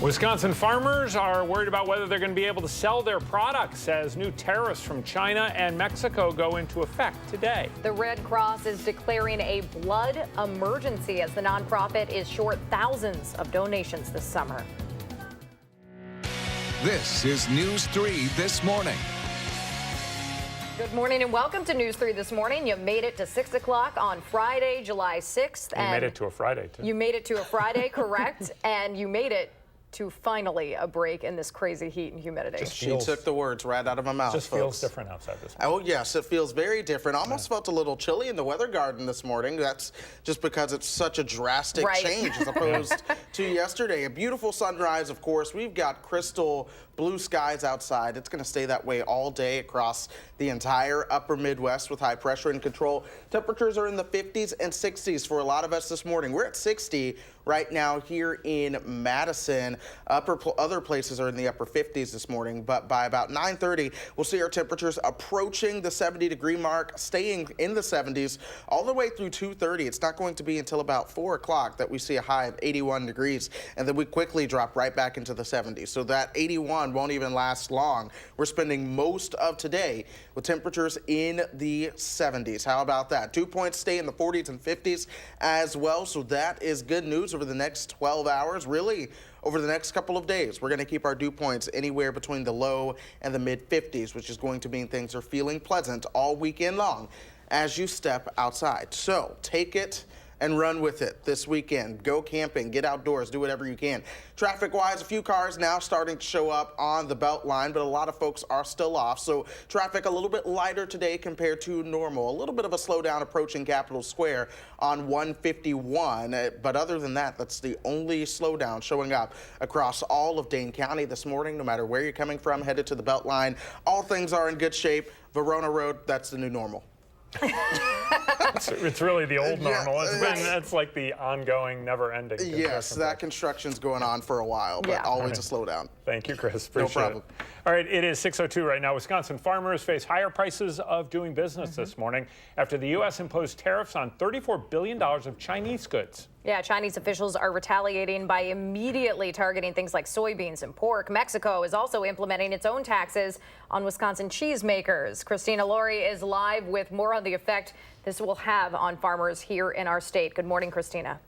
Wisconsin farmers are worried about whether they're going to be able to sell their products as new tariffs from China and Mexico go into effect today. The Red Cross is declaring a blood emergency as the nonprofit is short thousands of donations this summer. This is News 3 This Morning. Good morning and welcome to News 3 This Morning. You made it to 6 o'clock on Friday, July 6th. You made it to a Friday, too. You made it to a Friday, correct. And you made it to finally a break in this crazy heat and humidity. She took the words right out of my mouth, Just folks. feels different outside this morning. Oh, yes, it feels very different. Almost felt a little chilly in the weather garden this morning. That's just because it's such a drastic change as opposed to yesterday. A beautiful sunrise, of course. We've got crystal blue skies outside. It's going to stay that way all day across the entire upper Midwest with high pressure in control. Temperatures are in the 50s and 60s for a lot of us this morning. We're at 60 right now here in Madison. Other places are in the upper 50s this morning, but by about 9:30, we'll see our temperatures approaching the 70-degree mark, staying in the 70s all the way through 2:30. It's not going to be until about 4 o'clock that we see a high of 81 degrees, and then we quickly drop right back into the 70s. So that 81 won't even last long. We're spending most of today with temperatures in the 70s. How about that? Dew points stay in the 40s and 50s as well, so that is good news over the next 12 hours. Really, over the next couple of days, we're going to keep our dew points anywhere between the low and the mid 50s, which is going to mean things are feeling pleasant all weekend long as you step outside. So take it and run with it this weekend. Go camping, get outdoors, do whatever you can. Traffic-wise, a few cars now starting to show up on the belt line, but a lot of folks are still off. So traffic a little bit lighter today compared to normal. A little bit of a slowdown approaching Capitol Square on 151. But other than that, that's the only slowdown showing up across all of Dane County this morning. No matter where you're coming from, headed to the belt line, all things are in good shape. Verona Road, that's the new normal. It's really the old normal. It's like the ongoing, never-ending. Yes, that construction's going on for a while, but always a slowdown. Thank you, Chris. Appreciate no problem. it. All right, it is 6:02 right now. Wisconsin farmers face higher prices of doing business this morning after the U.S. imposed tariffs on $34 billion of Chinese goods. Yeah, Chinese officials are retaliating by immediately targeting things like soybeans and pork. Mexico is also implementing its own taxes on Wisconsin cheesemakers. Christina Laurie is live with more on the effect this will have on farmers here in our state. Good morning, Christina.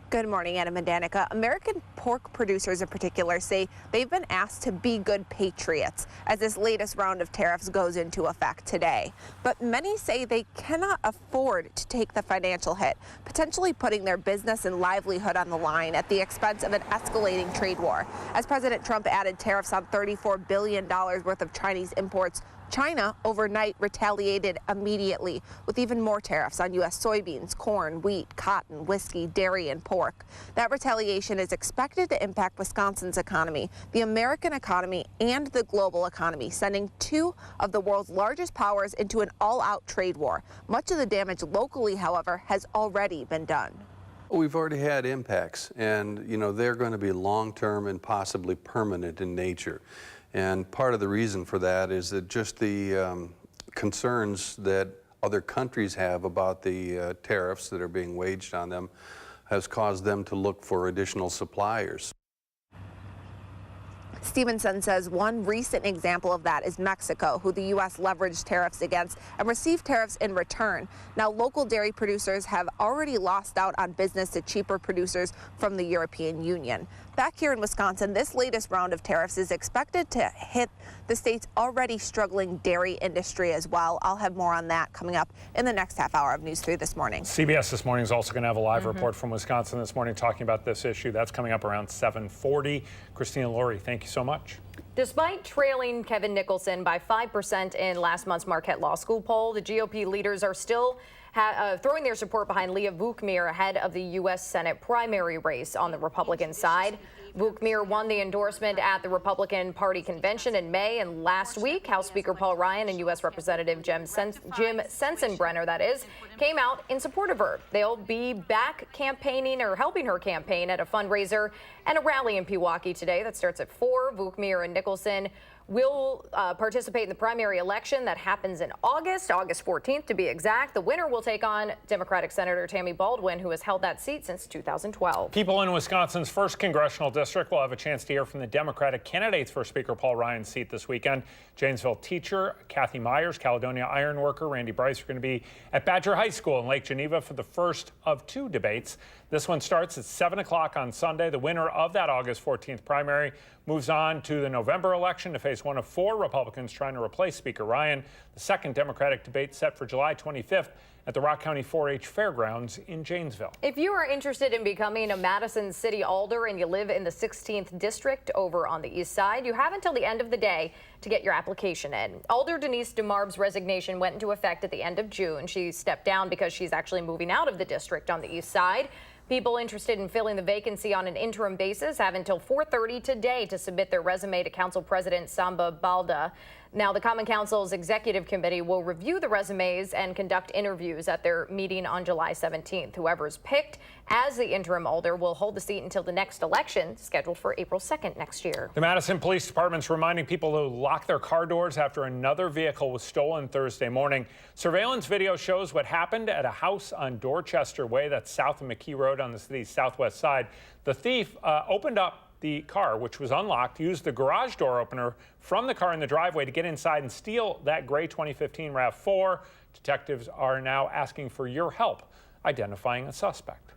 Good morning, Adam and Danica. American pork producers in particular say they've been asked to be good patriots as this latest round of tariffs goes into effect today. But many say they cannot afford to take the financial hit, potentially putting their business and livelihood on the line at the expense of an escalating trade war. As President Trump added tariffs on $34 billion worth of Chinese imports, China overnight retaliated immediately with even more tariffs on U.S. soybeans, corn, wheat, cotton, whiskey, dairy, and pork. That retaliation is expected to impact Wisconsin's economy, the American economy, and the global economy, sending two of the world's largest powers into an all-out trade war. Much of the damage locally, however, has already been done. We've already had impacts, and they're going to be long-term and possibly permanent in nature. And part of the reason for that is that just the concerns that other countries have about the tariffs that are being waged on them has caused them to look for additional suppliers. Stevenson says one recent example of that is Mexico, who the U.S. leveraged tariffs against and received tariffs in return. Now, local dairy producers have already lost out on business to cheaper producers from the European Union. Back here in Wisconsin, this latest round of tariffs is expected to hit the state's already struggling dairy industry as well. I'll have more on that coming up in the next half hour of News 3 This Morning. CBS This Morning is also going to have a live report from Wisconsin this morning talking about this issue. That's coming up around 7:40. Christina Laurie, thank you so much. Despite trailing Kevin Nicholson by 5% in last month's Marquette Law School poll, the GOP leaders are still throwing their support behind Leah Vukmir ahead of the U.S. Senate primary race on the Republican side. Vukmir won the endorsement at the Republican Party convention in May, and last week, House Speaker Paul Ryan and U.S. Representative Jim Sensenbrenner, that is, came out in support of her. They'll be back campaigning or helping her campaign at a fundraiser and a rally in Pewaukee today that starts at 4. Vukmir and Nicholson will participate in the primary election that happens in August 14th to be exact. The winner will take on Democratic Senator Tammy Baldwin, who has held that seat since 2012. People in Wisconsin's 1st congressional district District will have a chance to hear from the Democratic candidates for Speaker Paul Ryan's seat this weekend. Janesville teacher Kathy Myers, Caledonia iron worker Randy Bryce are going to be at Badger High School in Lake Geneva for the first of 2 debates. This one starts at 7 o'clock on Sunday. The winner of that August 14th primary moves on to the November election to face one of 4 Republicans trying to replace Speaker Ryan. The second Democratic debate set for July 25th at the Rock County 4-H Fairgrounds in Janesville. If you are interested in becoming a Madison City Alder and you live in the 16th District over on the east side, you have until the end of the day to get your application in. Alder Denise DeMarb's resignation went into effect at the end of June. She stepped down because she's actually moving out of the district on the east side. People interested in filling the vacancy on an interim basis have until 4:30 today to submit their resume to Council President Samba Balda. Now, the Common Council's Executive Committee will review the resumes and conduct interviews at their meeting on July 17th. Whoever is picked as the interim alder will hold the seat until the next election, scheduled for April 2nd next year. The Madison Police Department's reminding people to lock their car doors after another vehicle was stolen Thursday morning. Surveillance video shows what happened at a house on Dorchester Way, that's south of McKee Road on the city's southwest side. The thief opened up the car, which was unlocked, used the garage door opener from the car in the driveway to get inside and steal that gray 2015 RAV4. Detectives are now asking for your help identifying a suspect.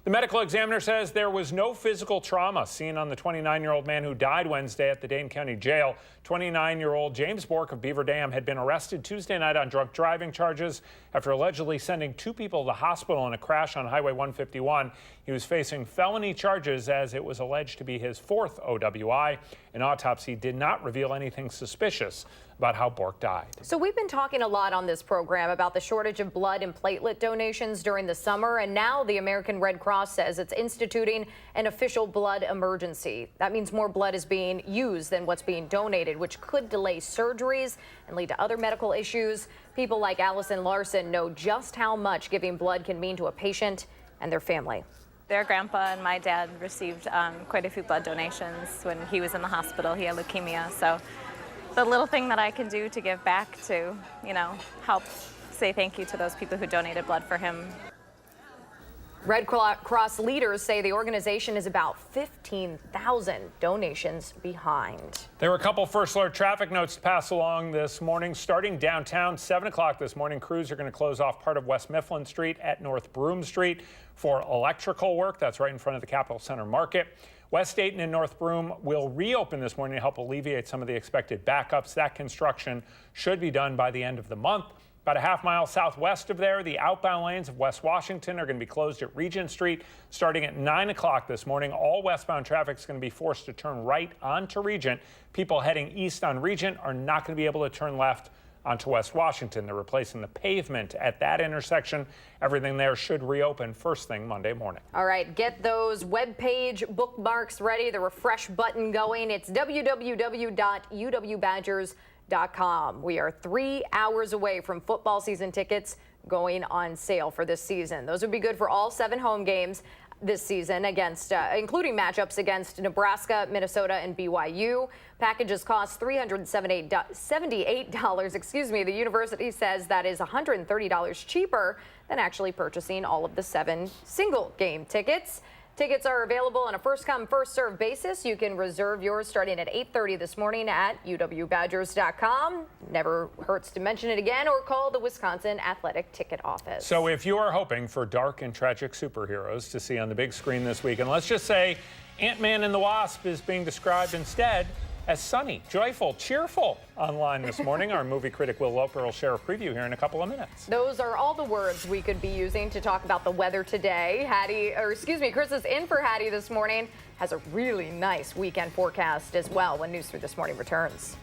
The medical examiner says there was no physical trauma seen on the 29-year-old man who died Wednesday at the Dane County Jail. 29-year-old James Bork of Beaver Dam had been arrested Tuesday night on drunk driving charges after allegedly sending 2 people to the hospital in a crash on Highway 151. He was facing felony charges as it was alleged to be his 4th OWI. An autopsy did not reveal anything suspicious about how Bork died. So we've been talking a lot on this program about the shortage of blood and platelet donations during the summer, and now the American Red Cross says it's instituting an official blood emergency. That means more blood is being used than what's being donated, which could delay surgeries and lead to other medical issues. People like Allison Larson know just how much giving blood can mean to a patient and their family. Their grandpa and my dad received quite a few blood donations when he was in the hospital. He had leukemia, so the little thing that I can do to give back to, help say thank you to those people who donated blood for him. Red Cross leaders say the organization is about 15,000 donations behind. There were a couple first alert traffic notes to pass along this morning. Starting downtown, 7 o'clock this morning, crews are going to close off part of West Mifflin Street at North Broome Street for electrical work. That's right in front of the Capitol Center Market. West Dayton and North Broome will reopen this morning to help alleviate some of the expected backups. That construction should be done by the end of the month. About a half-mile southwest of there, the outbound lanes of West Washington are going to be closed at Regent Street starting at 9 o'clock this morning. All westbound traffic is going to be forced to turn right onto Regent. People heading east on Regent are not going to be able to turn left onto West Washington. They're replacing the pavement at that intersection. Everything there should reopen first thing Monday morning. All right, get those webpage bookmarks ready, the refresh button going. It's www.uwbadgers.com. We are 3 hours away from football season tickets going on sale for this season. Those would be good for all 7 home games this season, against including matchups against Nebraska, Minnesota, and BYU. Packages cost $378. Excuse me. The university says that is $130 cheaper than actually purchasing all of the 7 single game tickets. Tickets are available on a first-come, first-served basis. You can reserve yours starting at 8:30 this morning at uwbadgers.com. Never hurts to mention it again, or call the Wisconsin Athletic Ticket Office. So if you are hoping for dark and tragic superheroes to see on the big screen this weekend, let's just say Ant-Man and the Wasp is being described instead as sunny, joyful, cheerful online this morning. Our movie critic Will Loper will share a preview here in a couple of minutes. Those are all the words we could be using to talk about the weather today. Chris is in for Hattie this morning. Has a really nice weekend forecast as well when News 3 This Morning returns.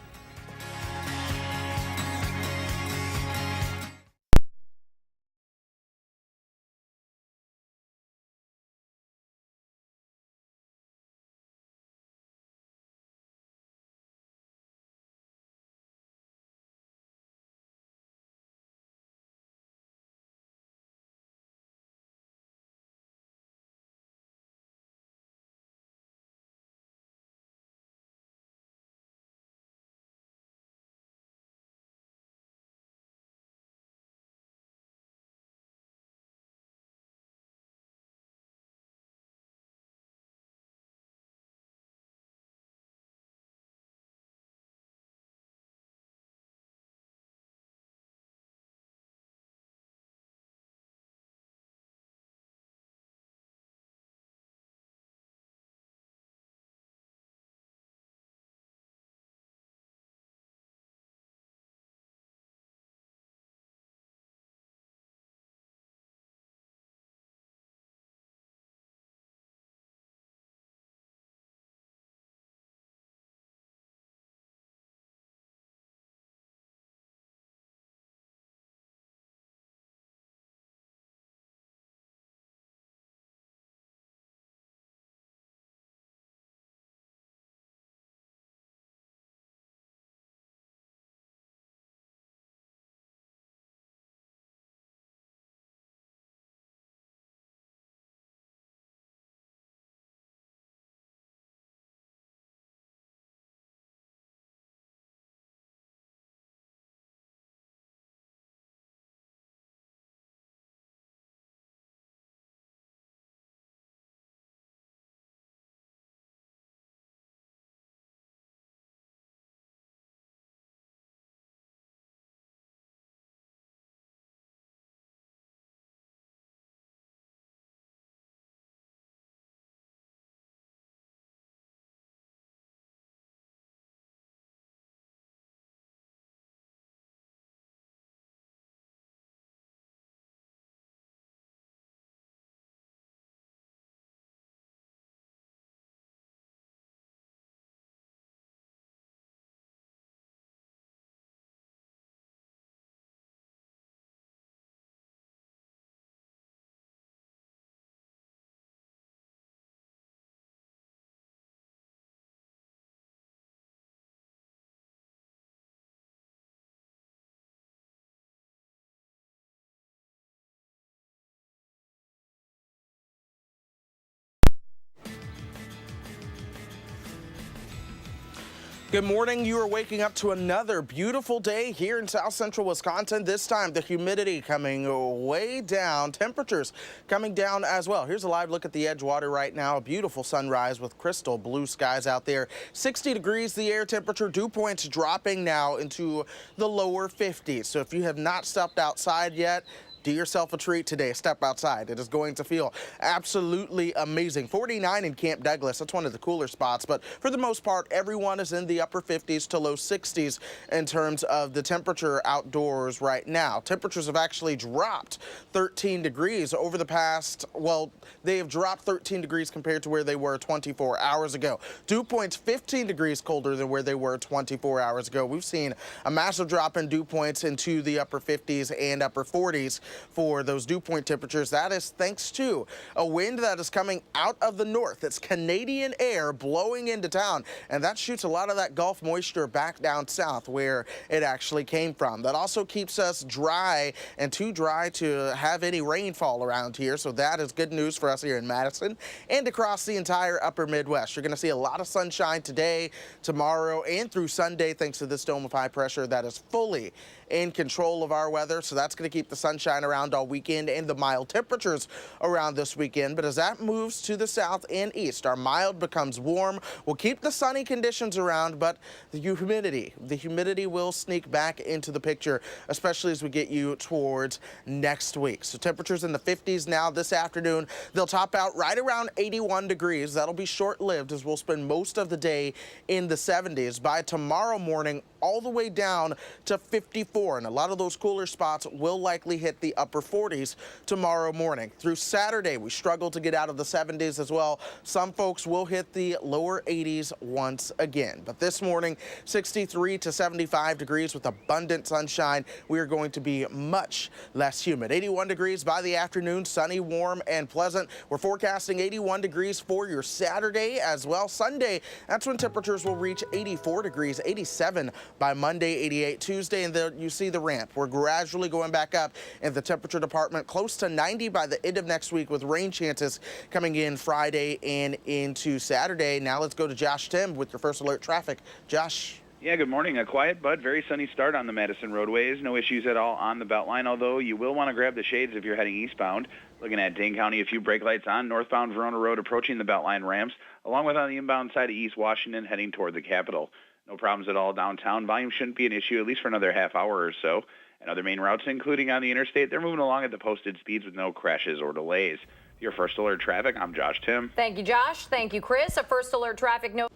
Good morning. You are waking up to another beautiful day here in south central Wisconsin. This time the humidity coming way down, temperatures coming down as well. Here's a live look at the Edgewater right now. A beautiful sunrise with crystal blue skies out there. 60 degrees the air temperature. Dew points dropping now into the lower 50s. So if you have not stepped outside yet, do yourself a treat today. Step outside. It is going to feel absolutely amazing. 49 in Camp Douglas. That's one of the cooler spots. But for the most part, everyone is in the upper 50s to low 60s in terms of the temperature outdoors right now. Temperatures have actually dropped 13 degrees over the past, well, they have dropped 13 degrees compared to where they were 24 hours ago. Dew points 15 degrees colder than where they were 24 hours ago. We've seen a massive drop in dew points into the upper 50s and upper 40s. For those dew point temperatures. That is thanks to a wind that is coming out of the north. It's Canadian air blowing into town, and that shoots a lot of that Gulf moisture back down south where it actually came from. That also keeps us dry and too dry to have any rainfall around here, so that is good news for us here in Madison and across the entire upper Midwest. You're going to see a lot of sunshine today, tomorrow, and through Sunday thanks to this dome of high pressure that is fully in control of our weather, so that's going to keep the sunshine around all weekend and the mild temperatures around this weekend. But as that moves to the south and east, our mild becomes warm. We'll keep the sunny conditions around, but the humidity will sneak back into the picture, especially as we get you towards next week. So temperatures in the 50s now this afternoon. They'll top out right around 81 degrees. That'll be short-lived as we'll spend most of the day in the 70s. By tomorrow morning, all the way down to 54, and a lot of those cooler spots will likely hit the upper 40s tomorrow morning. Through Saturday, we struggle to get out of the 70s as well. Some folks will hit the lower 80s once again. But this morning, 63 to 75 degrees with abundant sunshine. We are going to be much less humid. 81 degrees by the afternoon, sunny, warm, and pleasant. We're forecasting 81 degrees for your Saturday as well. Sunday, that's when temperatures will reach 84 degrees, 87 by Monday, 88 Tuesday, and then you see the ramp. We're gradually going back up in the temperature department, close to 90 by the end of next week with rain chances coming in Friday and into Saturday. Now let's go to Josh Tim with your first alert traffic. Josh. Yeah, good morning. A quiet but very sunny start on the Madison roadways. No issues at all on the Beltline, although you will want to grab the shades if you're heading eastbound. Looking at Dane County, a few brake lights on northbound Verona Road approaching the Beltline ramps, along with on the inbound side of East Washington heading toward the Capitol. No problems at all downtown. Volume shouldn't be an issue, at least for another half hour or so. And other main routes, including on the interstate, they're moving along at the posted speeds with no crashes or delays. Your first alert traffic, I'm Josh Tim. Thank you, Josh. Thank you, Chris. A first alert traffic note.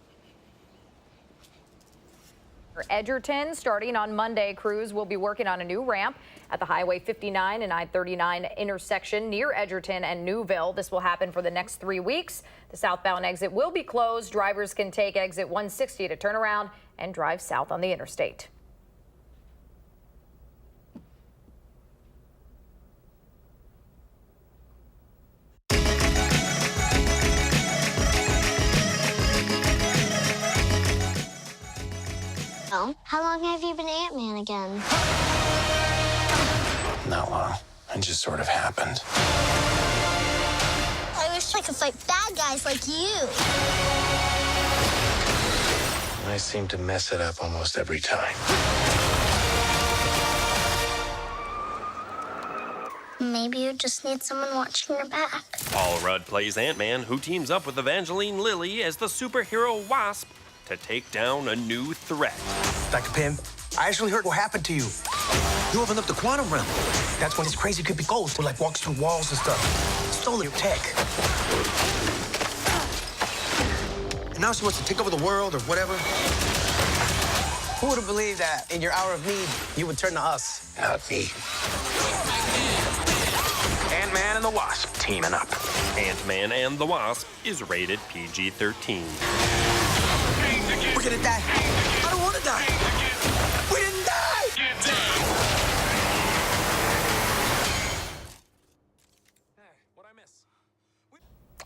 Edgerton, starting on Monday, crews will be working on a new ramp at the Highway 59 and I-39 intersection near Edgerton and Newville. This will happen for the next 3 weeks. The southbound exit will be closed. Drivers can take exit 160 to turn around and drive south on the interstate. Oh, how long have you been Ant-Man again? Not long. It just sort of happened. I wish I could fight bad guys like you. I seem to mess it up almost every time. Maybe you just need someone watching your back. Paul Rudd plays Ant-Man, who teams up with Evangeline Lilly as the superhero Wasp to take down a new threat. Dr. Pym, I actually heard what happened to you. You opened up the quantum realm. That's when this crazy creepy ghost who like walks through walls and stuff. Stole your tech. And now she wants to take over the world or whatever. Who would have believed that in your hour of need, you would turn to us? Not me. Ant-Man and the Wasp teaming up. Ant-Man and the Wasp is rated PG-13. We're gonna die. I don't want to die. We didn't die. What'd I miss?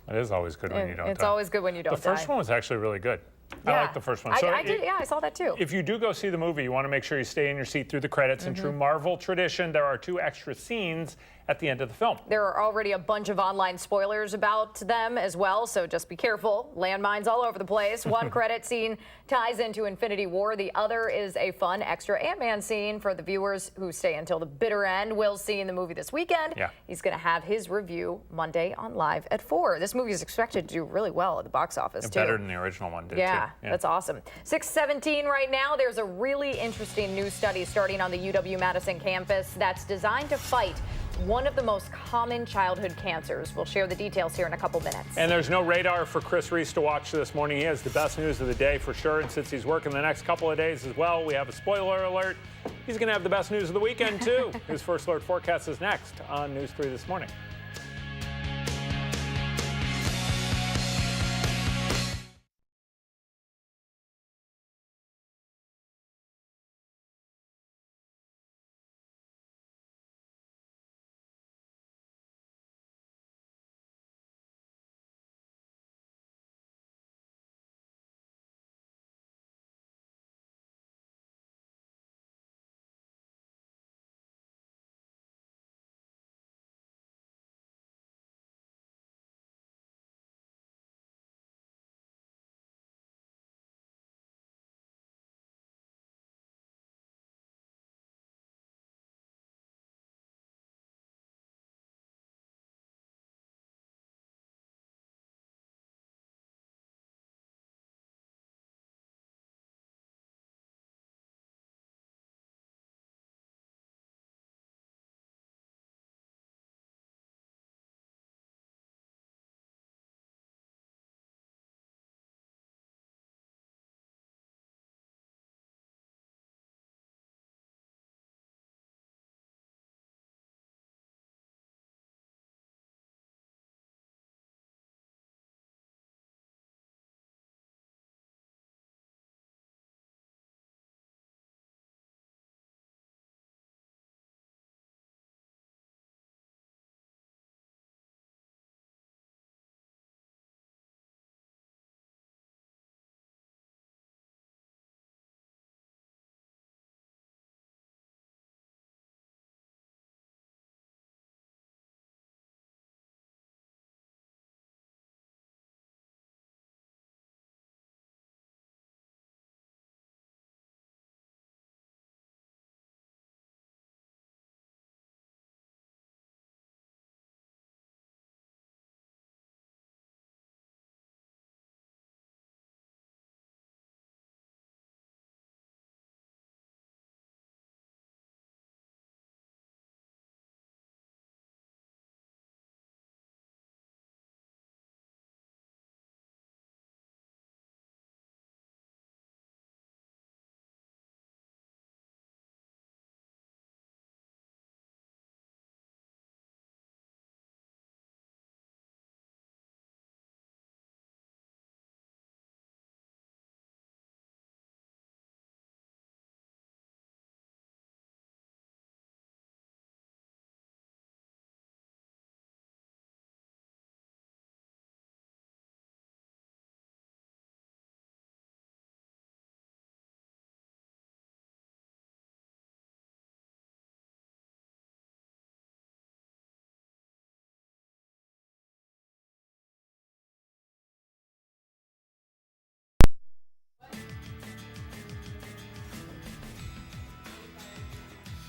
It is always good when you don't die. It's always good when you don't die. The first one was actually really good. Yeah. I like the first one. I did. Yeah, I saw that too. If you do go see the movie, you want to make sure you stay in your seat through the credits. In true Marvel tradition, there are 2 extra scenes at the end of the film. There are already a bunch of online spoilers about them as well, so just be careful. Landmines all over the place. One credit scene ties into Infinity War. The other is a fun extra Ant-Man scene for the viewers who stay until the bitter end. Will's seeing the movie this weekend. Yeah. He's going to have his review Monday on Live at 4. This movie is expected to do really well at the box office, too. Better than the original one did, too. Yeah, that's awesome. 6:17 right now. There's a really interesting new study starting on the UW-Madison campus that's designed to fight one of the most common childhood cancers. We'll share the details here in a couple minutes. And there's no radar for Chris Reese to watch this morning. He has the best news of the day for sure. And since he's working the next couple of days as well, we have a spoiler alert. He's going to have the best news of the weekend, too. His First Alert forecast is next on News 3 this morning.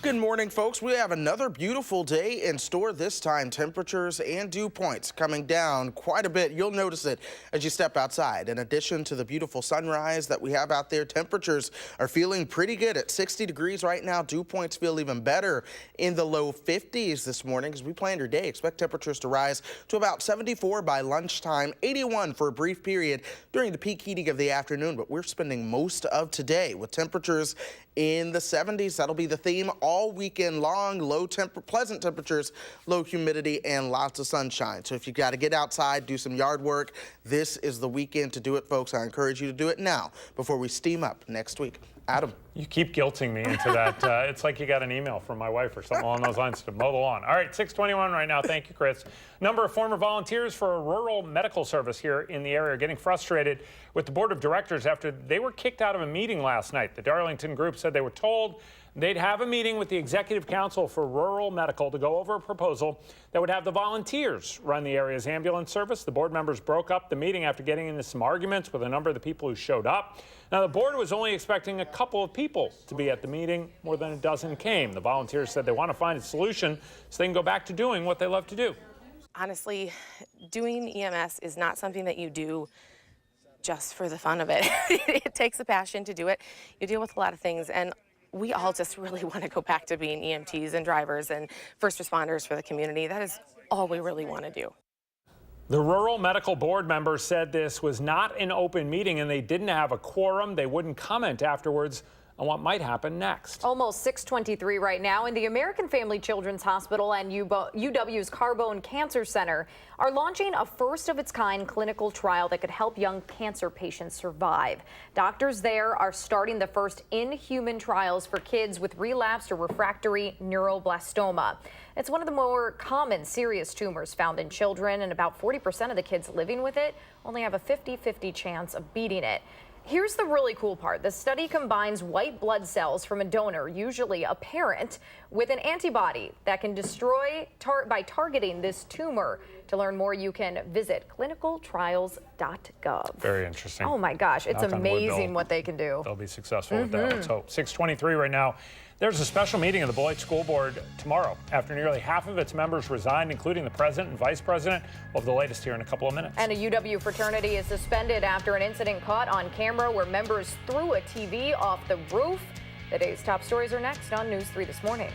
Good morning, folks. We have another beautiful day in store this time. Temperatures and dew points coming down quite a bit. You'll notice it as you step outside. In addition to the beautiful sunrise that we have out there, temperatures are feeling pretty good at 60 degrees right now. Dew points feel even better in the low 50s this morning. As we plan your day, expect temperatures to rise to about 74 by lunchtime, 81 for a brief period during the peak heating of the afternoon. But we're spending most of today with temperatures in the 70s. That'll be the theme all weekend long. Pleasant temperatures, low humidity, and lots of sunshine. So if you've got to get outside, do some yard work, this is the weekend to do it, folks. I encourage you to do it now before we steam up next week. Adam. You keep guilting me into that. It's like you got an email from my wife or something along those lines to mow the lawn. All right, 6:21 right now. Thank you, Chris. Number of former volunteers for a rural medical service here in the area are getting frustrated with the board of directors after they were kicked out of a meeting last night. The Darlington group said they were told They'd have a meeting with the Executive Council for Rural Medical to go over a proposal that would have the volunteers run the area's ambulance service. The board members broke up the meeting after getting into some arguments with a number of the people who showed up. Now, the board was only expecting a couple of people to be at the meeting. More than a dozen came. The volunteers said they want to find a solution so they can go back to doing what they love to do. Honestly, doing EMS is not something that you do just for the fun of it. It takes a passion to do it. You deal with a lot of things, and we all just really want to go back to being EMTs and drivers and first responders for the community. That is all we really want to do. The Rural Medical Board members said this was not an open meeting and they didn't have a quorum. They wouldn't comment afterwards on what might happen next. Almost 6:23 right now, and the American Family Children's Hospital and UW's Carbone Cancer Center are launching a first-of-its-kind clinical trial that could help young cancer patients survive. Doctors there are starting the first in-human trials for kids with relapsed or refractory neuroblastoma. It's one of the more common serious tumors found in children, and about 40% of the kids living with it only have a 50-50 chance of beating it. Here's the really cool part. The study combines white blood cells from a donor, usually a parent, with an antibody that can destroy by targeting this tumor. To learn more, you can visit clinicaltrials.gov. Very interesting. Oh my gosh, it's amazing what they can do. They'll be successful with that. Let's hope. 6:23 right now. There's a special meeting of the Beloit School Board tomorrow after nearly half of its members resigned, including the president and vice president. We'll have the latest here in a couple of minutes. And a UW fraternity is suspended after an incident caught on camera where members threw a TV off the roof. The day's top stories are next on News 3 this morning.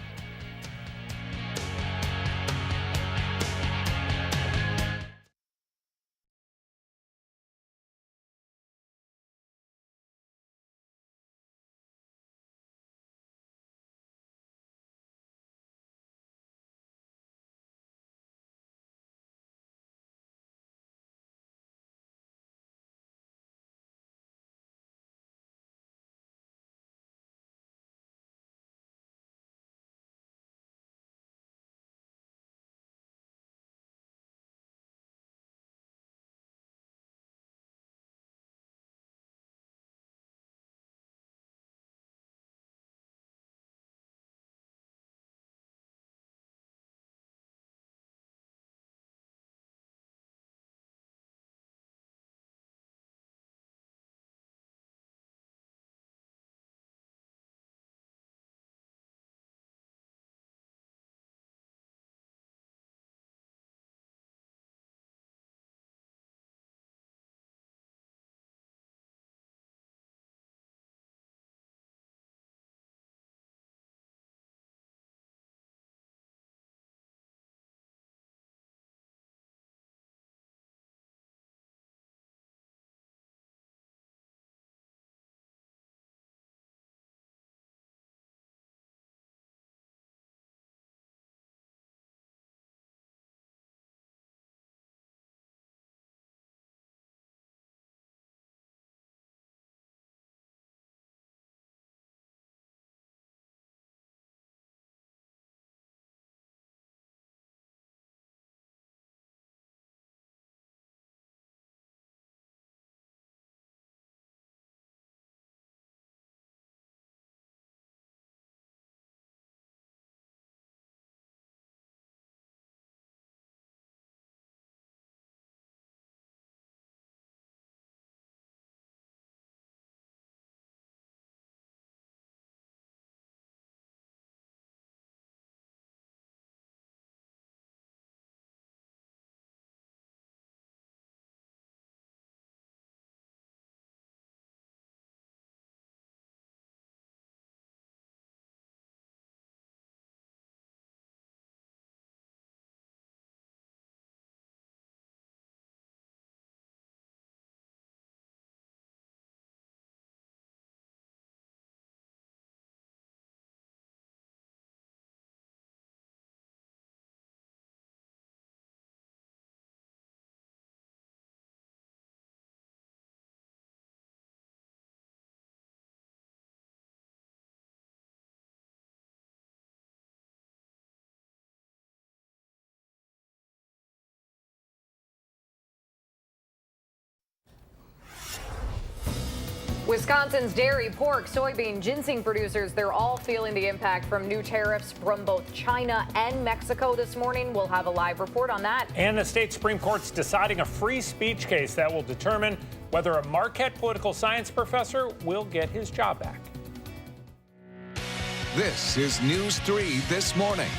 Wisconsin's dairy, pork, soybean, ginseng producers, they're all feeling the impact from new tariffs from both China and Mexico this morning. We'll have a live report on that. And the state Supreme Court's deciding a free speech case that will determine whether a Marquette political science professor will get his job back. This is News 3 This Morning.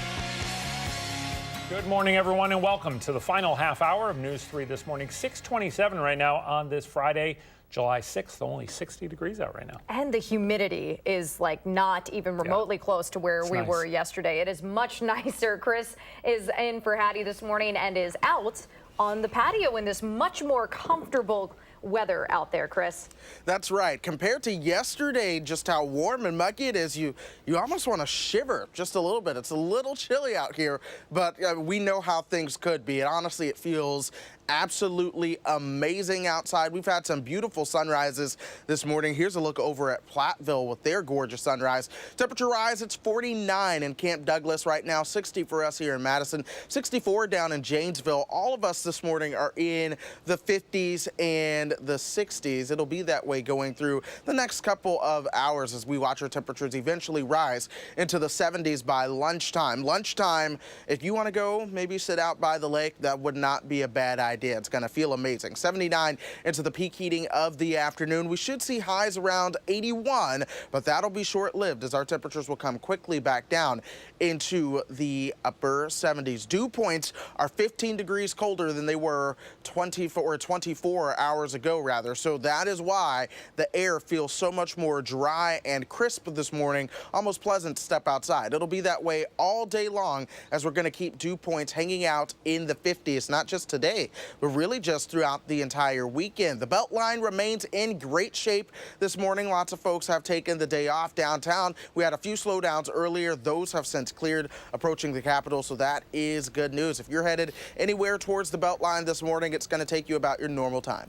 Good morning, everyone, and welcome to the final half hour of News 3 This Morning. 6:27 right now on this Friday, July 6th, only 60 degrees out right now. And the humidity is like not even remotely close to where we were yesterday. It is much nicer. Chris is in for Hattie this morning and is out on the patio in this much more comfortable weather out there, Chris. That's right. Compared to yesterday, just how warm and mucky it is, you almost want to shiver just a little bit. It's a little chilly out here, but we know how things could be. And honestly, it feels absolutely amazing outside. We've had some beautiful sunrises this morning. Here's a look over at Platteville with their gorgeous sunrise. Temperature rise, it's 49 in Camp Douglas right now, 60 for us here in Madison, 64 down in Janesville. All of us this morning are in the 50s and the 60s. It'll be that way going through the next couple of hours as we watch our temperatures eventually rise into the 70s by lunchtime. Lunchtime, if you want to go maybe sit out by the lake, that would not be a bad idea. It's going to feel amazing. 79 into the peak heating of the afternoon. We should see highs around 81, but that'll be short-lived as our temperatures will come quickly back down into the upper 70s. Dew points are 15 degrees colder than they were 24 hours ago, rather. So that is why the air feels so much more dry and crisp this morning. Almost pleasant to step outside. It'll be that way all day long as we're going to keep dew points hanging out in the 50s, not just today, but really just throughout the entire weekend. The Beltline remains in great shape this morning. Lots of folks have taken the day off downtown. We had a few slowdowns earlier. Those have since cleared approaching the Capitol, so that is good news. If you're headed anywhere towards the Beltline this morning, it's going to take you about your normal time.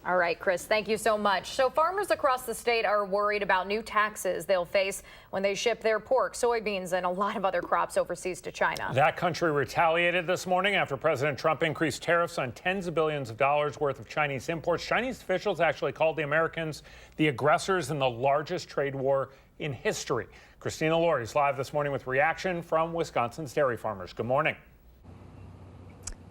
All right, Chris, thank you so much. So farmers across the state are worried about new taxes they'll face when they ship their pork, soybeans, and a lot of other crops overseas to China. That country retaliated this morning after President Trump increased tariffs on tens of billions of dollars worth of Chinese imports. Chinese officials actually called the Americans the aggressors in the largest trade war in history. Christina Laurie is live this morning with reaction from Wisconsin's dairy farmers. Good morning.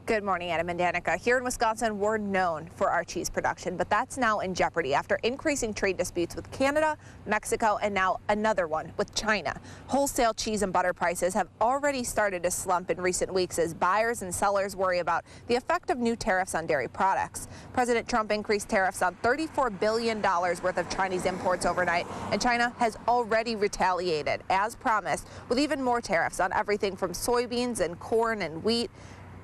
Good morning, Adam and Danica. Here in Wisconsin, we're known for our cheese production, but that's now in jeopardy after increasing trade disputes with Canada, Mexico, and now another one with China. Wholesale cheese and butter prices have already started to slump in recent weeks as buyers and sellers worry about the effect of new tariffs on dairy products. President Trump increased tariffs on $34 billion worth of Chinese imports overnight, and China has already retaliated, as promised, with even more tariffs on everything from soybeans and corn and wheat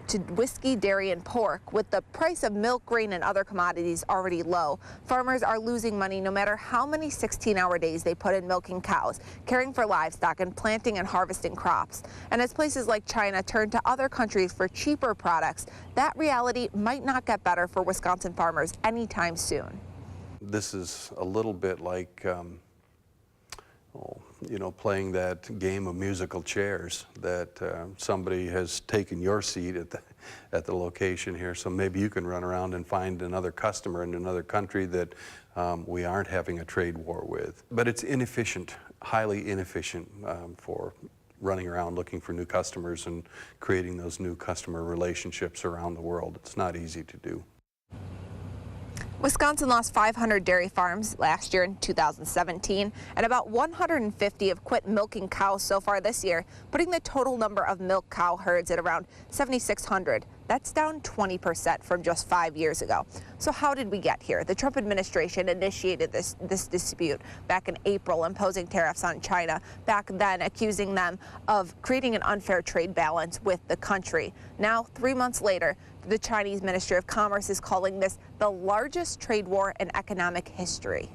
to whiskey, dairy, and pork. With the price of milk, grain, and other commodities already low, farmers are losing money no matter how many 16-hour days they put in milking cows, caring for livestock, and planting and harvesting crops. And as places like China turn to other countries for cheaper products, that reality might not get better for Wisconsin farmers anytime soon. This is a little bit like playing that game of musical chairs that somebody has taken your seat at the location here. So maybe you can run around and find another customer in another country that we aren't having a trade war with. But it's inefficient, highly inefficient for running around looking for new customers and creating those new customer relationships around the world. It's not easy to do. Wisconsin lost 500 dairy farms last year in 2017, and about 150 have quit milking cows so far this year, putting the total number of milk cow herds at around 7,600. That's down 20% from just 5 years ago. So how did we get here? The Trump administration initiated this dispute back in April, imposing tariffs on China, back then accusing them of creating an unfair trade balance with the country. Now, 3 months later, the Chinese Ministry of Commerce is calling this the largest trade war in economic history.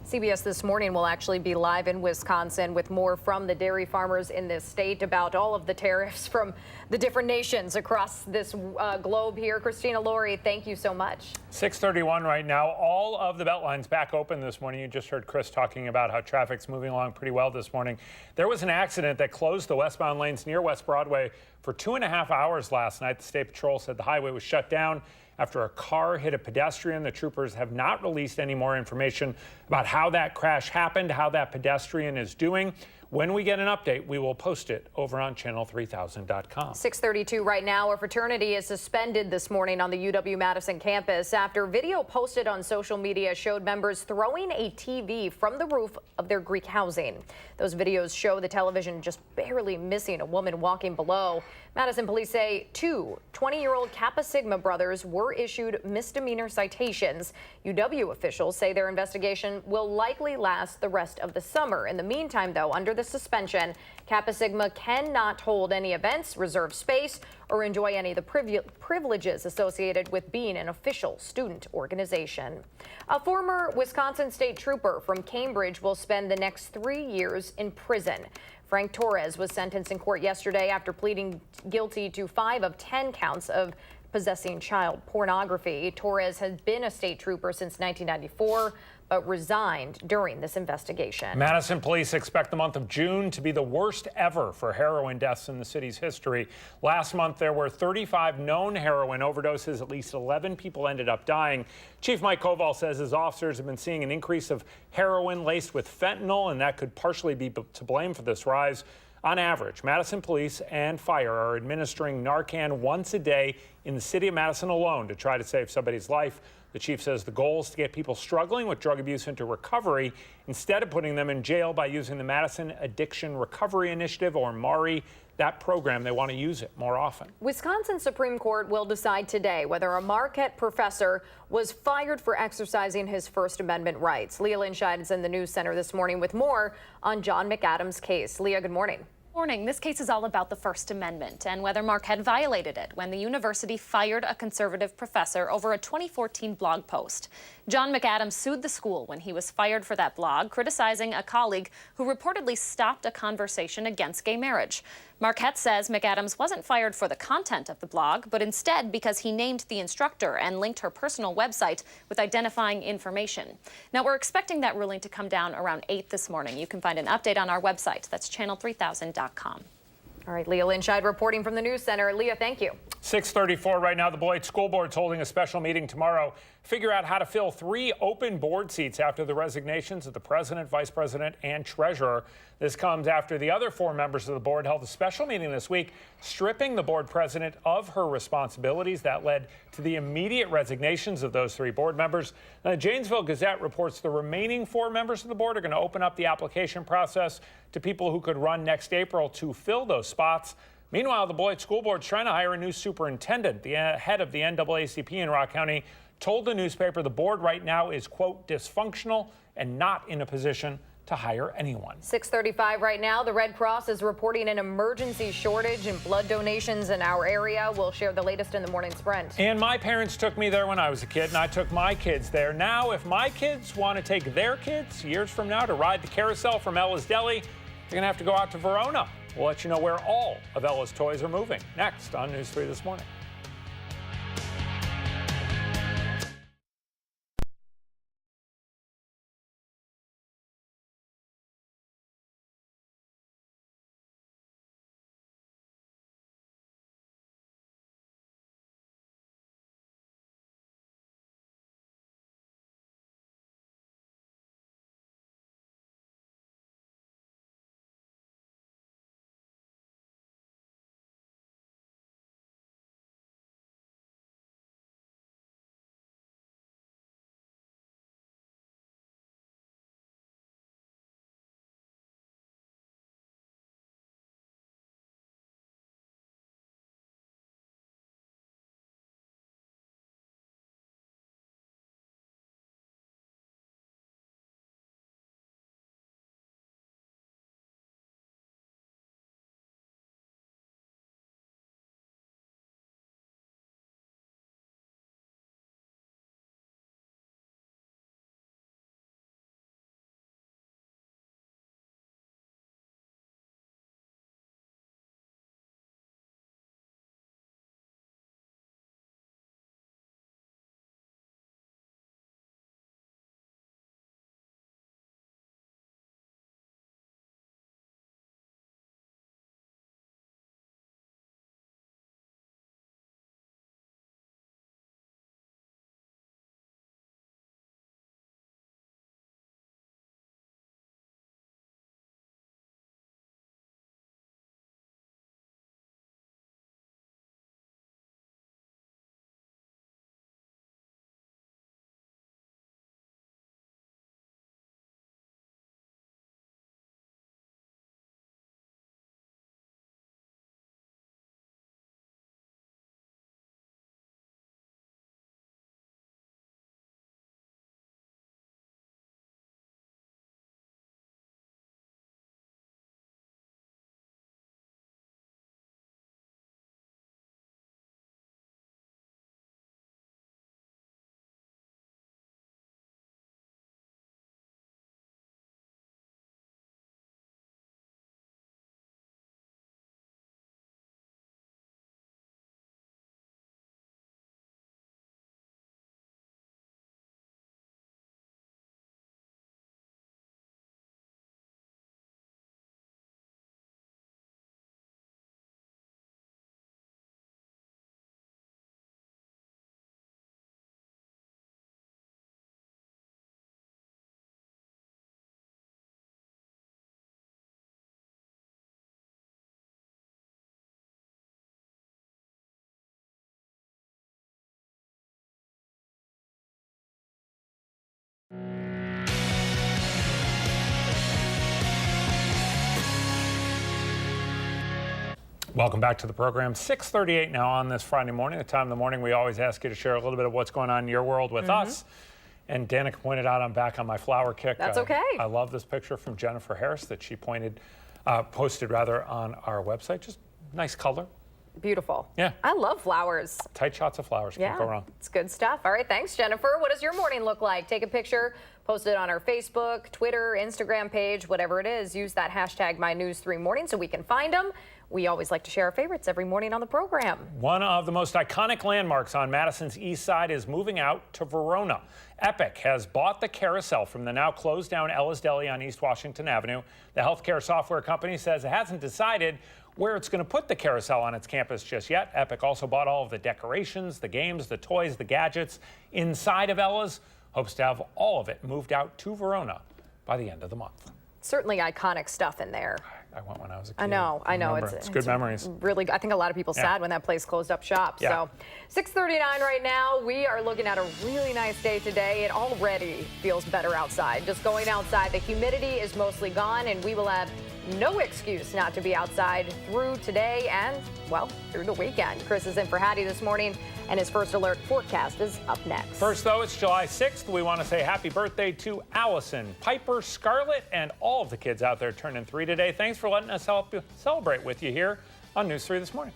CBS This Morning will actually be live in Wisconsin with more from the dairy farmers in this state about all of the tariffs from the different nations across this globe here. Christina Laurie, thank you so much. 6:31 right now. All of the Beltline's back open this morning. You just heard Chris talking about how traffic's moving along pretty well this morning. There was an accident that closed the westbound lanes near West Broadway for 2.5 hours last night. The State Patrol said the highway was shut down after a car hit a pedestrian. The troopers have not released any more information about how that crash happened, how that pedestrian is doing. When we get an update, we will post it over on channel3000.com. 6:32 right now. A fraternity is suspended this morning on the UW-Madison campus after video posted on social media showed members throwing a TV from the roof of their Greek housing. Those videos show the television just barely missing a woman walking below. Madison police say two 20-year-old Kappa Sigma brothers were issued misdemeanor citations. UW officials say their investigation will likely last the rest of the summer. In the meantime, though, under the suspension, Kappa Sigma cannot hold any events, reserve space, or enjoy any of the privileges associated with being an official student organization. A former Wisconsin state trooper from Cambridge will spend the next 3 years in prison. Frank Torres was sentenced in court yesterday after pleading guilty to 5 of 10 counts of possessing child pornography. Torres has been a state trooper since 1994, but resigned during this investigation. Madison police expect the month of June to be the worst ever for heroin deaths in the city's history. Last month, there were 35 known heroin overdoses. At least 11 people ended up dying. Chief Mike Koval says his officers have been seeing an increase of heroin laced with fentanyl, and that could partially be to blame for this rise. On average, Madison police and fire are administering Narcan once a day in the city of Madison alone to try to save somebody's life. The chief says the goal is to get people struggling with drug abuse into recovery instead of putting them in jail by using the Madison Addiction Recovery Initiative, or MARI. That program, they want to use it more often. Wisconsin Supreme Court will decide today whether a Marquette professor was fired for exercising his First Amendment rights. Leah Linscheid is in the news center this morning with more on John McAdams' case. Leah, good morning. Morning. This case is all about the First Amendment and whether Marquette violated it when the university fired a conservative professor over a 2014 blog post. John McAdams sued the school when he was fired for that blog, criticizing a colleague who reportedly stopped a conversation against gay marriage. Marquette says McAdams wasn't fired for the content of the blog, but instead because he named the instructor and linked her personal website with identifying information. Now, we're expecting that ruling to come down around 8 this morning. You can find an update on our website. That's channel3000.com. All right, Leah Linscheid reporting from the news center. Leah, thank you. 6:34 right now. The Beloit School Board's holding a special meeting tomorrow. Figure out how to fill 3 open board seats after the resignations of the president, vice president, and treasurer. This comes after the other 4 members of the board held a special meeting this week, stripping the board president of her responsibilities. That led to the immediate resignations of those 3 board members. Now, the Janesville Gazette reports the remaining 4 members of the board are going to open up the application process to people who could run next April to fill those spots. Meanwhile, the Beloit School Board is trying to hire a new superintendent. The head of the NAACP in Rock County told the newspaper the board right now is, quote, dysfunctional and not in a position to hire anyone. 6:35 right now. The Red Cross is reporting an emergency shortage in blood donations in our area. We'll share the latest in the morning sprint. And my parents took me there when I was a kid, and I took my kids there. Now, if my kids want to take their kids years from now to ride the carousel from Ella's Deli, they're going to have to go out to Verona. We'll let you know where all of Ella's toys are moving next on News 3 This Morning. Welcome back to the program. 6:38 now on this Friday morning, the time of the morning we always ask you to share a little bit of what's going on in your world with us. And Danica pointed out I'm back on my flower kick. That's okay. I love this picture from Jennifer Harris that she posted on our website. Just nice color. Beautiful. Yeah. I love flowers. Tight shots of flowers. Can't go wrong. It's good stuff. All right, thanks, Jennifer. What does your morning look like? Take a picture, post it on our Facebook, Twitter, Instagram page, whatever it is. Use that hashtag MyNews3Morning so we can find them. We always like to share our favorites every morning on the program. One of the most iconic landmarks on Madison's east side is moving out to Verona. Epic has bought the carousel from the now closed down Ella's Deli on East Washington Avenue. The healthcare software company says it hasn't decided where it's going to put the carousel on its campus just yet. Epic also bought all of the decorations, the games, the toys, the gadgets inside of Ella's. Hopes to have all of it moved out to Verona by the end of the month. Certainly iconic stuff in there. I went when I was a kid. I know. It's good memories. Really, I think a lot of people sad when that place closed up shop. Yeah. So 6:39 right now. We are looking at a really nice day today. It already feels better outside. Just going outside, the humidity is mostly gone, and we will have no excuse not to be outside through today and, well, through the weekend. Chris is in for Hattie this morning, and his first alert forecast is up next. First, though, it's July 6th. We want to say happy birthday to Allison, Piper, Scarlett, and all of the kids out there turning 3 today. Thanks for letting us help celebrate with you here on News 3 This Morning.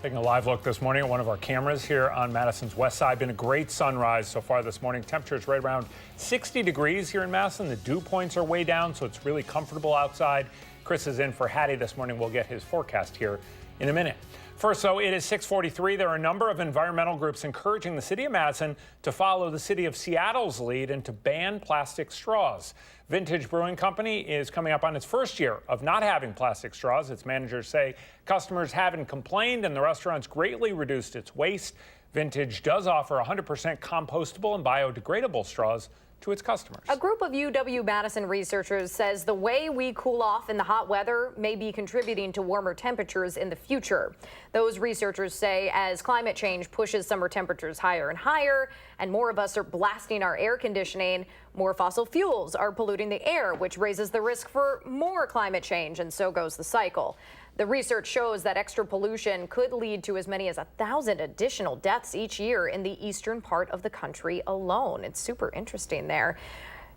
Taking a live look this morning at one of our cameras here on Madison's west side. Been a great sunrise so far this morning. Temperatures right around 60 degrees here in Madison. The dew points are way down, so it's really comfortable outside. Chris is in for Hattie this morning. We'll get his forecast here in a minute. First, though, it is 6:43. There are a number of environmental groups encouraging the city of Madison to follow the city of Seattle's lead and to ban plastic straws. Vintage Brewing Company is coming up on its first year of not having plastic straws. Its managers say customers haven't complained and the restaurant's greatly reduced its waste. Vintage does offer 100% compostable and biodegradable straws to its customers. A group of UW-Madison researchers says the way we cool off in the hot weather may be contributing to warmer temperatures in the future. Those researchers say as climate change pushes summer temperatures higher and higher, and more of us are blasting our air conditioning, more fossil fuels are polluting the air, which raises the risk for more climate change, and so goes the cycle. The research shows that extra pollution could lead to as many as 1,000 additional deaths each year in the eastern part of the country alone. It's super interesting there.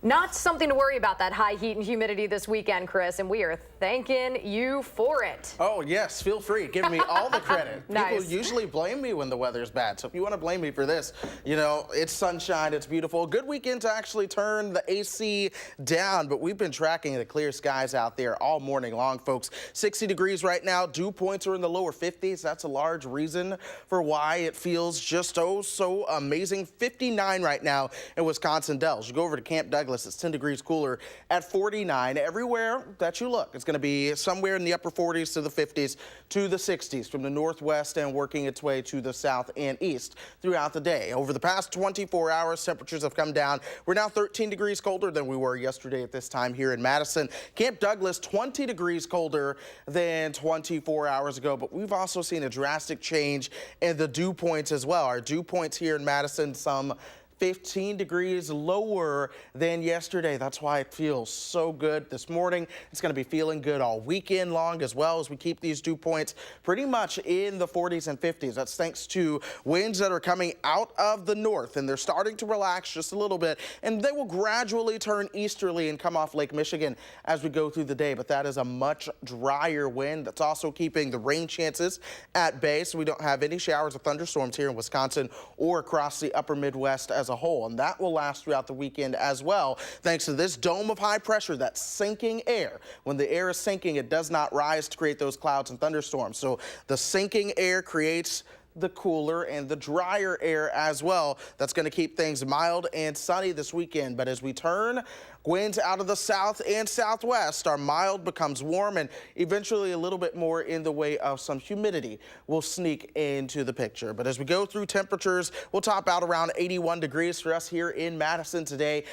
Not something to worry about, that high heat and humidity this weekend, Chris, and we are thanking you for it. Oh, yes, feel free. Give me all the credit. Nice. People usually blame me when the weather's bad, so if you want to blame me for this, you know, it's sunshine, it's beautiful. Good weekend to actually turn the AC down, but we've been tracking the clear skies out there all morning long, folks. 60 degrees right now. Dew points are in the lower 50s. That's a large reason for why it feels just so amazing. 59 right now in Wisconsin Dells. You go over to Camp Douglas, it's 10 degrees cooler at 49. Everywhere that you look, it's going to be somewhere in the upper 40s to the 50s to the 60s from the northwest and working its way to the south and east throughout the day. Over the past 24 hours, temperatures have come down. We're now 13 degrees colder than we were yesterday at this time here in Madison. Camp Douglas, 20 degrees colder than 24 hours ago, but we've also seen a drastic change in the dew points as well. Our dew points here in Madison, some 15 degrees lower than yesterday. That's why it feels so good this morning. It's going to be feeling good all weekend long as well as we keep these dew points pretty much in the 40s and 50s. That's thanks to winds that are coming out of the north, and they're starting to relax just a little bit, and they will gradually turn easterly and come off Lake Michigan as we go through the day. But that is a much drier wind that's also keeping the rain chances at bay, so we don't have any showers or thunderstorms here in Wisconsin or across the upper Midwest as a whole, and that will last throughout the weekend as well, thanks to this dome of high pressure that's sinking air. When the air is sinking, it does not rise to create those clouds and thunderstorms. So the sinking air creates the cooler and the drier air as well. That's going to keep things mild and sunny this weekend. But as we turn winds out of the south and southwest, our mild becomes warm, and eventually a little bit more in the way of some humidity will sneak into the picture. But as we go through temperatures, we'll top out around 81 degrees for us here in Madison today,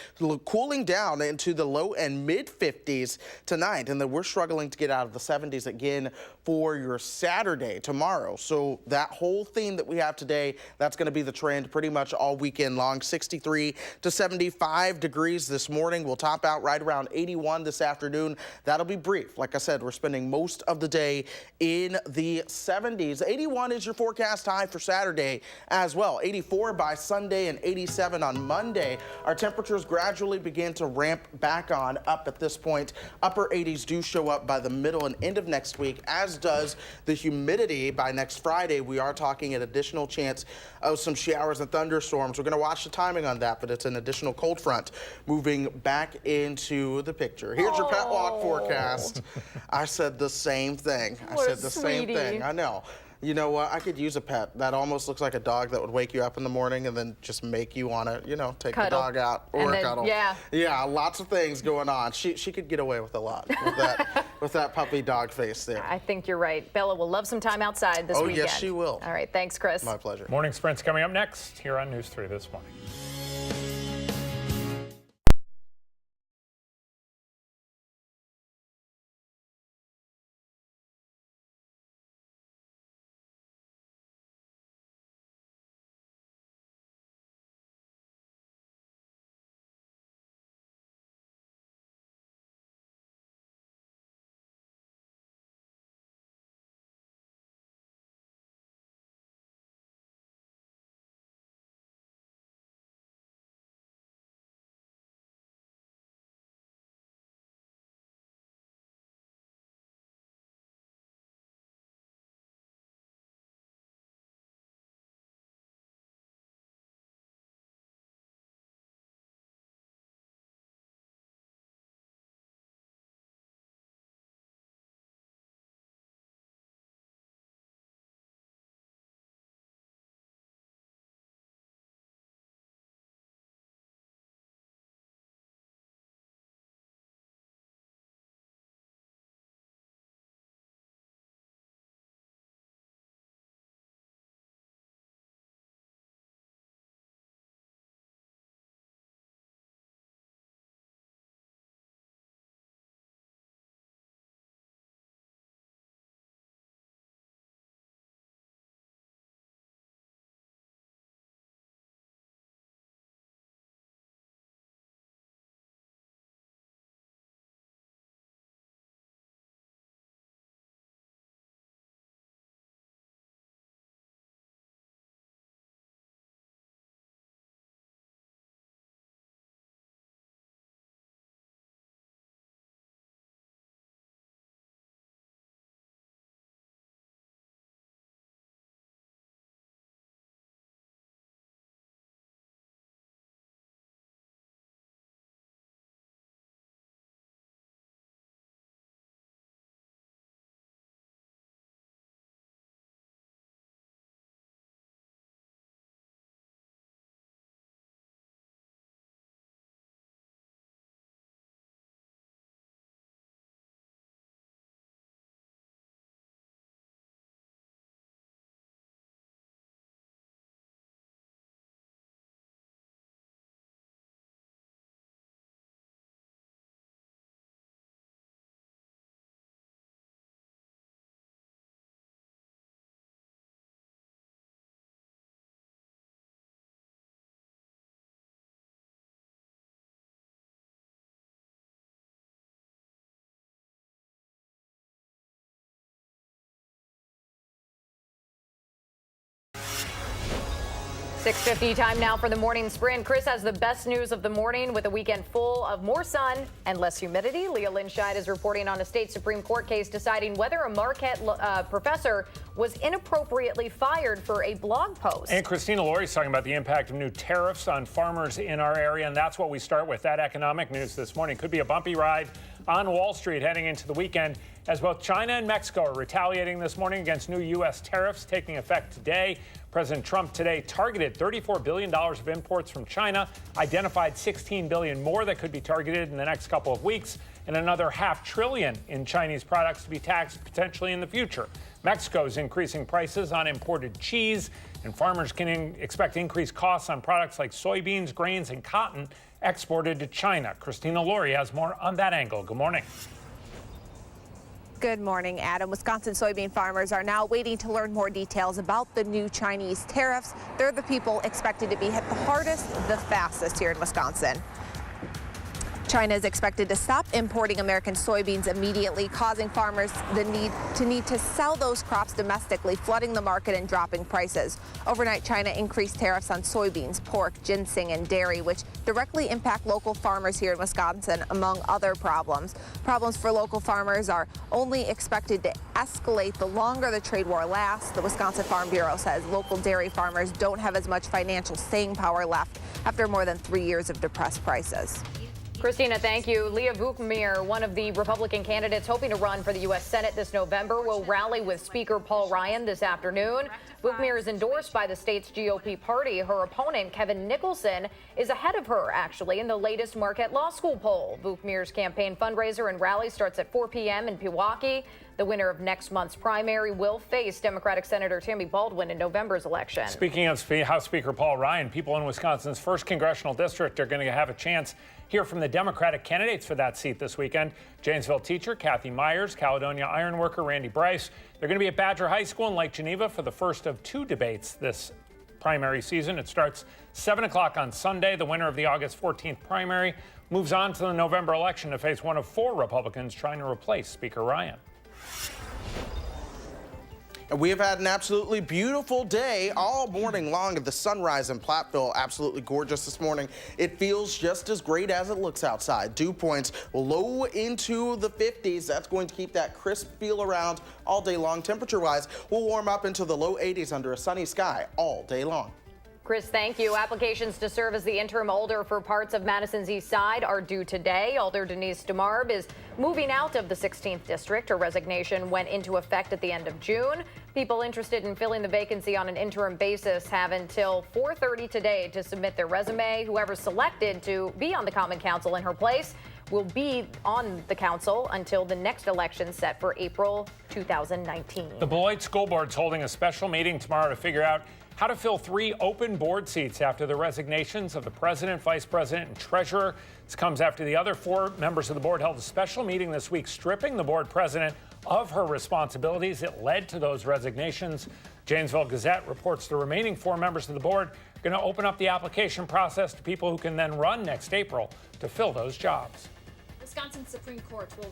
cooling down into the low and mid 50s tonight. And then we're struggling to get out of the 70s again for your Saturday tomorrow. So that whole theme that we have today, that's going to be the trend pretty much all weekend long. 63 to 75 degrees this morning. We'll top out right around 81 this afternoon. That'll be brief. Like I said, we're spending most of the day in the 70s. 81 is your forecast high for Saturday as well. 84 by Sunday and 87 on Monday. Our temperatures gradually begin to ramp back on up at this point. Upper 80s do show up by the middle and end of next week, as does the humidity by next Friday. We are talking an additional chance of some showers and thunderstorms. We're going to watch the timing on that, but it's an additional cold front moving back into the picture. Here's your pet walk forecast. I said the same thing. I said the same thing. I know. You know what? I could use a pet. That almost looks like a dog that would wake you up in the morning and then just make you want to, you know, take the dog out or cuddle. Yeah. Yeah, lots of things going on. She could get away with a lot with that with that puppy dog face there. I think you're right. Bella will love some time outside this weekend. Oh, yes, she will. All right. Thanks, Chris. My pleasure. Morning Sprint's coming up next here on News 3 this morning. 6:50 time now for the morning sprint. Chris has the best news of the morning with a weekend full of more sun and less humidity. Leah Lynn Scheid is reporting on a state Supreme Court case deciding whether a Marquette professor was inappropriately fired for a blog post. And Christina Laurie's talking about the impact of new tariffs on farmers in our area, and that's what we start with. That economic news this morning could be a bumpy ride on Wall Street heading into the weekend, as both China and Mexico are retaliating this morning against new U.S. tariffs taking effect today. President Trump today targeted $34 billion of imports from China, identified $16 billion more that could be targeted in the next couple of weeks, and another $500 billion in Chinese products to be taxed potentially in the future. Mexico is increasing prices on imported cheese, and farmers can expect increased costs on products like soybeans, grains, and cotton exported to China. Christina Laurie has more on that angle. Good morning. Good morning, Adam. Wisconsin soybean farmers are now waiting to learn more details about the new Chinese tariffs. They're the people expected to be hit the hardest, the fastest here in Wisconsin. China is expected to stop importing American soybeans immediately, causing farmers the need to sell those crops domestically, flooding the market and dropping prices. Overnight, China increased tariffs on soybeans, pork, ginseng, and dairy, which directly impact local farmers here in Wisconsin, among other problems. Problems for local farmers are only expected to escalate the longer the trade war lasts. The Wisconsin Farm Bureau says local dairy farmers don't have as much financial staying power left after more than 3 years of depressed prices. Christina, thank you. Leah Vukmir, one of the Republican candidates hoping to run for the U.S. Senate this November, will rally with Speaker Paul Ryan this afternoon. Vukmir is endorsed by the state's GOP party. Her opponent, Kevin Nicholson, is ahead of her, actually, in the latest Marquette Law School poll. Vukmir's campaign fundraiser and rally starts at 4 p.m. in Pewaukee. The winner of next month's primary will face Democratic Senator Tammy Baldwin in November's election. Speaking of House Speaker Paul Ryan, people in Wisconsin's 1st congressional district are going to have a chance hear from the Democratic candidates for that seat this weekend. Janesville teacher Kathy Myers, Caledonia ironworker Randy Bryce. They're going to be at Badger High School in Lake Geneva for the first of 2 debates this primary season. It starts 7 o'clock on Sunday. The winner of the August 14th primary moves on to the November election to face one of 4 Republicans trying to replace Speaker Ryan. And we have had an absolutely beautiful day all morning long. The sunrise in Platteville, absolutely gorgeous this morning. It feels just as great as it looks outside. Dew points low into the 50s. That's going to keep that crisp feel around all day long. Temperature-wise, we'll warm up into the low 80s under a sunny sky all day long. Chris, thank you. Applications to serve as the interim alder for parts of Madison's east side are due today. Alder Denise DeMarb is moving out of the 16th district. Her resignation went into effect at the end of June. People interested in filling the vacancy on an interim basis have until 4:30 today to submit their resume. Whoever's selected to be on the Common Council in her place will be on the council until the next election set for April 2019. The Beloit School Board's holding a special meeting tomorrow to figure out how to fill 3 open board seats after the resignations of the president, vice president, and treasurer. This comes after the other 4 members of the board held a special meeting this week stripping the board president of her responsibilities. It led to those resignations. Janesville Gazette reports the remaining 4 members of the board are going to open up the application process to people who can then run next April to fill those jobs. Wisconsin Supreme Court will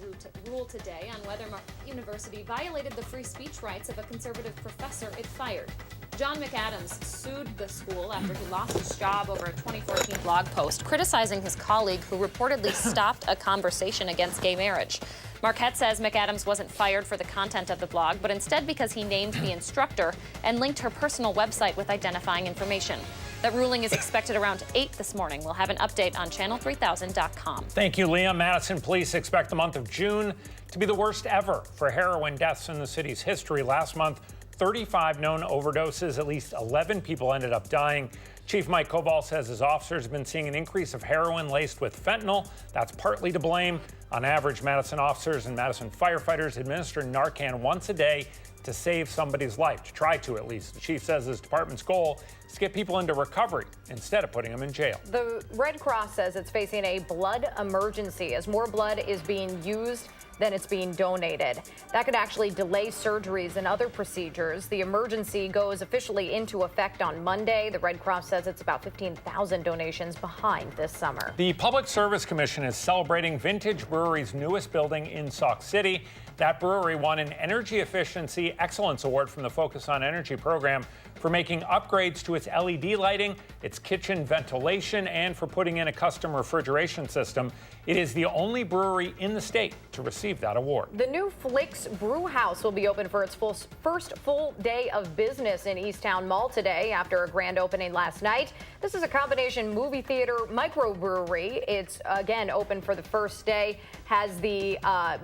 rule today on whether Marquette University violated the free speech rights of a conservative professor it fired. John McAdams sued the school after he lost his job over a 2014 blog post criticizing his colleague who reportedly stopped a conversation against gay marriage. Marquette says McAdams wasn't fired for the content of the blog, but instead because he named the instructor and linked her personal website with identifying information. That ruling is expected around 8 this morning. We'll have an update on channel3000.com. Thank you, Liam. Madison police expect the month of June to be the worst ever for heroin deaths in the city's history. Last month, 35 known overdoses. At least 11 people ended up dying. Chief Mike Koval says his officers have been seeing an increase of heroin laced with fentanyl. That's partly to blame. On average, Madison officers and Madison firefighters administer Narcan once a day to save somebody's life, to try to at least. The chief says his department's goal is to get people into recovery instead of putting them in jail. The Red Cross says it's facing a blood emergency as more blood is being used than it's being donated. That could actually delay surgeries and other procedures. The emergency goes officially into effect on Monday. The Red Cross says it's about 15,000 donations behind this summer. The Public Service Commission is celebrating Vintage Brewery's newest building in Sauk City. That brewery won an Energy Efficiency Excellence Award from the Focus on Energy program for making upgrades to its LED lighting, its kitchen ventilation, and for putting in a custom refrigeration system. It is the only brewery in the state to receive that award. The new Flicks Brew House will be open for its first full day of business in Easttown Mall today after a grand opening last night. This is a combination movie theater microbrewery. It's again open for the first day. Had the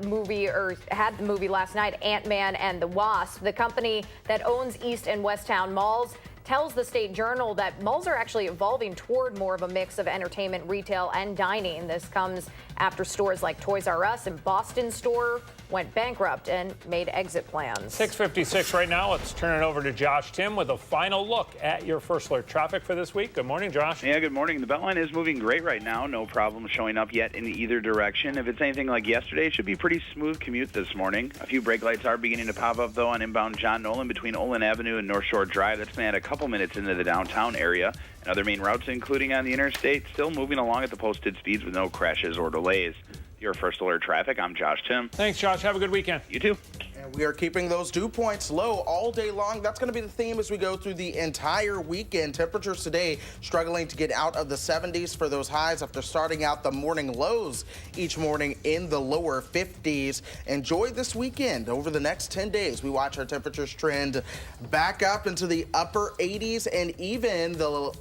movie last night, Ant-Man and the Wasp. The company that owns East and Westtown malls tells the State Journal that malls are actually evolving toward more of a mix of entertainment, retail, and dining. This comes after stores like Toys R Us and Boston Store went bankrupt and made exit plans. 6:56 right now. Let's turn it over to Josh Tim with a final look at your First Alert traffic for this week. Good morning, Josh. Yeah, good morning. The Beltline is moving great right now. No problem showing up yet in either direction. If it's anything like yesterday, it should be a pretty smooth commute this morning. A few brake lights are beginning to pop up, though, on inbound John Nolan between Olin Avenue and North Shore Drive. That's going to add a couple minutes into the downtown area. And other main routes, including on the interstate, still moving along at the posted speeds with no crashes or delays. Your First Alert traffic, I'm Josh Tim. Thanks, Josh. Have a good weekend. You too. And we are keeping those dew points low all day long. That's going to be the theme as we go through the entire weekend. Temperatures today struggling to get out of the 70s for those highs after starting out the morning lows each morning in the lower 50s. Enjoy this weekend. Over the next 10 days, we watch our temperatures trend back up into the upper 80s and even the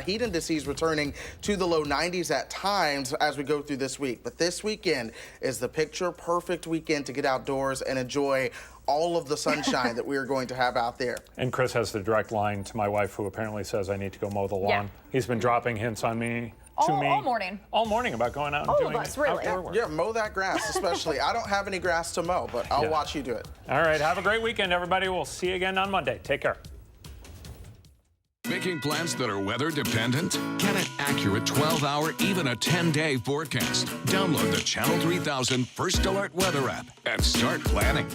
heat indices returning to the low 90s at times as we go through this week. But this weekend is the picture-perfect weekend to get outdoors and enjoy all of the sunshine that we are going to have out there. And Chris has the direct line to my wife, who apparently says I need to go mow the lawn. Yeah. He's been dropping hints on me. All morning. All morning about going out and All doing of us, really. outdoor work. Yeah, mow that grass, especially. I don't have any grass to mow, but I'll watch you do it. All right, have a great weekend, everybody. We'll see you again on Monday. Take care. Making plans that are weather dependent? Get an accurate 12-hour, even a 10-day forecast. Download the Channel 3000 First Alert Weather app and start planning.